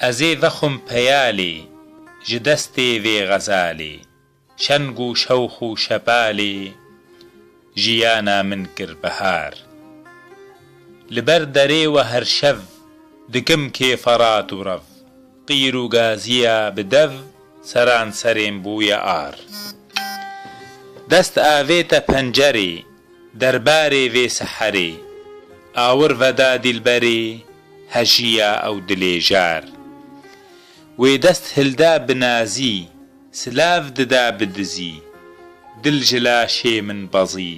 ئەزێ ڤەخم پەیالێ ji destê vê xezalê şeng û şewx û şepalê jiyana min kir bihar li ber derê we her şev dikim kêferat û rev qîr û gaziya bi dev seran serên bûye ar dest avête pencerê derbarê vê seherê awir veda dîlberê hejiya ew dilê jar wê dest hilda bi nazî silav dida bi dizî dil ji laşê min bezî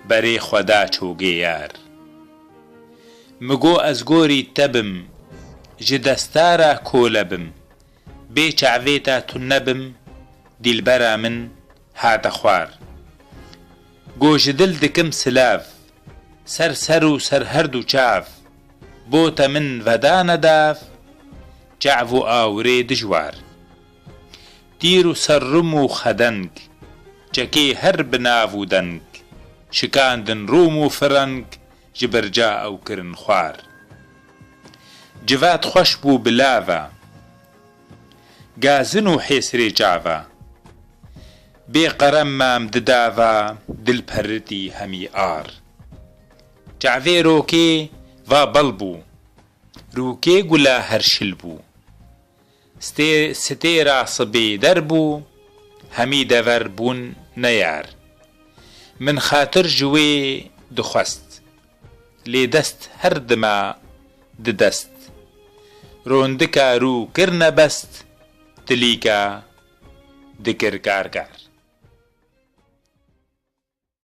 berê xweda çûgê yar migo ez gorî te bim ji destara kole bim bê çavêta tu nebim dîlbera min hate xwar got ji dil dikim silav ser ser û ser herdû çav bo te min veda nedav çav û awirê dijwar tîr û serrum û xedeng çekê her bi nav û deng şikandin rûm û fireng ji birca ew kirin xwar civat xweş bû bi lava gazin û hêsirê çava bê qerem mam di dava dil peritî hemî ar çavê rokê va bel bû rûkê gula her şil bû stêra sibê derbû hemî dever bûn neyar min xatir ji wê dixwest lê dest her dima di dest rondika rû kirne best tilîka dikir karkar